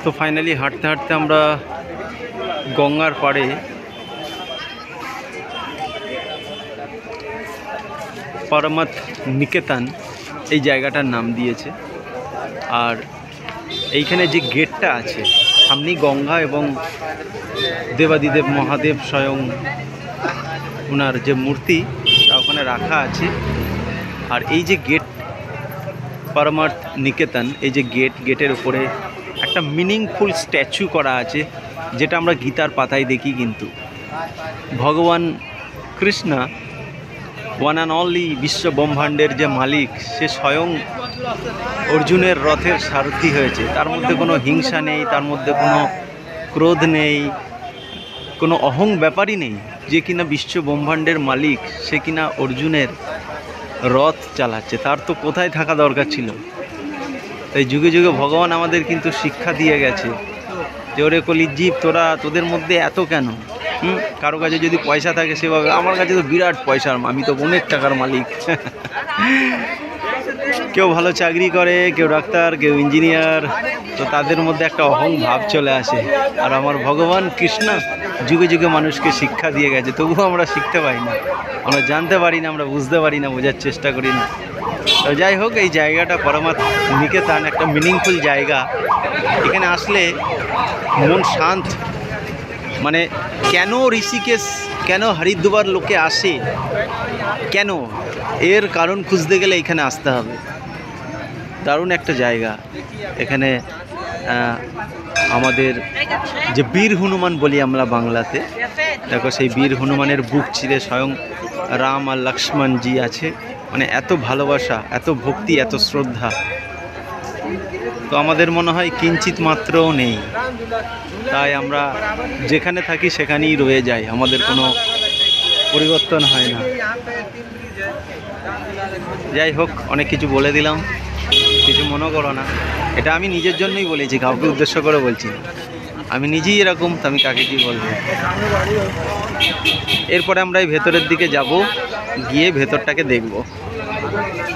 তো ফাইনালি হাঁটতে হাঁটতে আমরা গঙ্গার পাড়ে পরমত নিকেতন এই জায়গাটার নাম দিয়েছে। আর এইখানে যে গেটটা আছে সামনেই গঙ্গা এবং দেবাদিদেব মহাদেব স্বয়ং ওনার যে মূর্তি তা ওখানে রাখা আছে। আর এই যে গেট পরমত নিকেতন, এই যে গেটের উপরে একটা মিনিংফুল স্ট্যাচু করা আছে, যেটা আমরা গীতার পাতায় দেখি। কিন্তু ভগবান কৃষ্ণ ওয়ান অ্যান্ড অনলি বিশ্ব ব্রহ্মাণ্ডের যে মালিক, সে স্বয়ং অর্জুনের রথের সারথি হয়েছে। তার মধ্যে কোনো হিংসা নেই, তার মধ্যে কোনো ক্রোধ নেই, কোনো অহং ব্যাপারই নেই। যে কিনা বিশ্ব ব্রহ্মাণ্ডের মালিক, সে কিনা অর্জুনের রথ চালাচ্ছে। তার তো কোথায় থাকা দরকার ছিল? তাই যুগে যুগে ভগবান আমাদের কিন্তু শিক্ষা দিয়ে গেছে যে ওরে কলির জীব, তোদের মধ্যে এত কেন? কারো কাছে যদি পয়সা থাকে সেভাবে, আমার কাছে তো বিরাট পয়সার, আমি তো অনেক টাকার মালিক। কেউ ভালো চাকরি করে, কেউ ডাক্তার, কেউ ইঞ্জিনিয়ার, তো তাদের মধ্যে একটা অহং ভাব চলে আসে। আর আমার ভগবান কৃষ্ণ যুগে যুগে মানুষকে শিক্ষা দিয়ে গেছে, তবুও আমরা শিখতে পারি না, আমরা জানতে পারি না, আমরা বুঝতে পারি না, বোঝার চেষ্টা করি না। তো যাই হোক, এই জায়গাটা পরমত নিকেতন একটা মিনিংফুল জায়গা। এখানে আসলে মন শান্ত। মানে কেন ঋষিকেশ, কেন হরিদ্বার লোকে আসে, কেন, এর কারণ খুঁজতে গেলে এখানে আসতে হবে। দারুণ একটা জায়গা। এখানে আমাদের যে বীর হনুমান বলি আমরা বাংলাতে, দেখো সেই বীর হনুমানের বুক চিরে স্বয়ং রাম আর লক্ষ্মণজি আছে। মানে এত ভালোবাসা, এত ভক্তি, এত শ্রদ্ধা, তো আমাদের মনে হয় কিঞ্চিত মাত্রও নেই। তাই আমরা যেখানে থাকি সেখানেই রয়ে যাই, আমাদের কোনো পরিবর্তন হয় না। যাই হোক, অনেক কিছু বলে দিলাম, কিছু মনে করো না। এটা আমি নিজের জন্যই বলেছি, কাউকে উদ্দেশ্য করে বলছি না। আমি নিজেই এরকম, তো আমি কাকে কি বলবো। এরপরে আমরা এই ভেতরের দিকে যাব, গিয়ে ভেতরটাকে দেখব।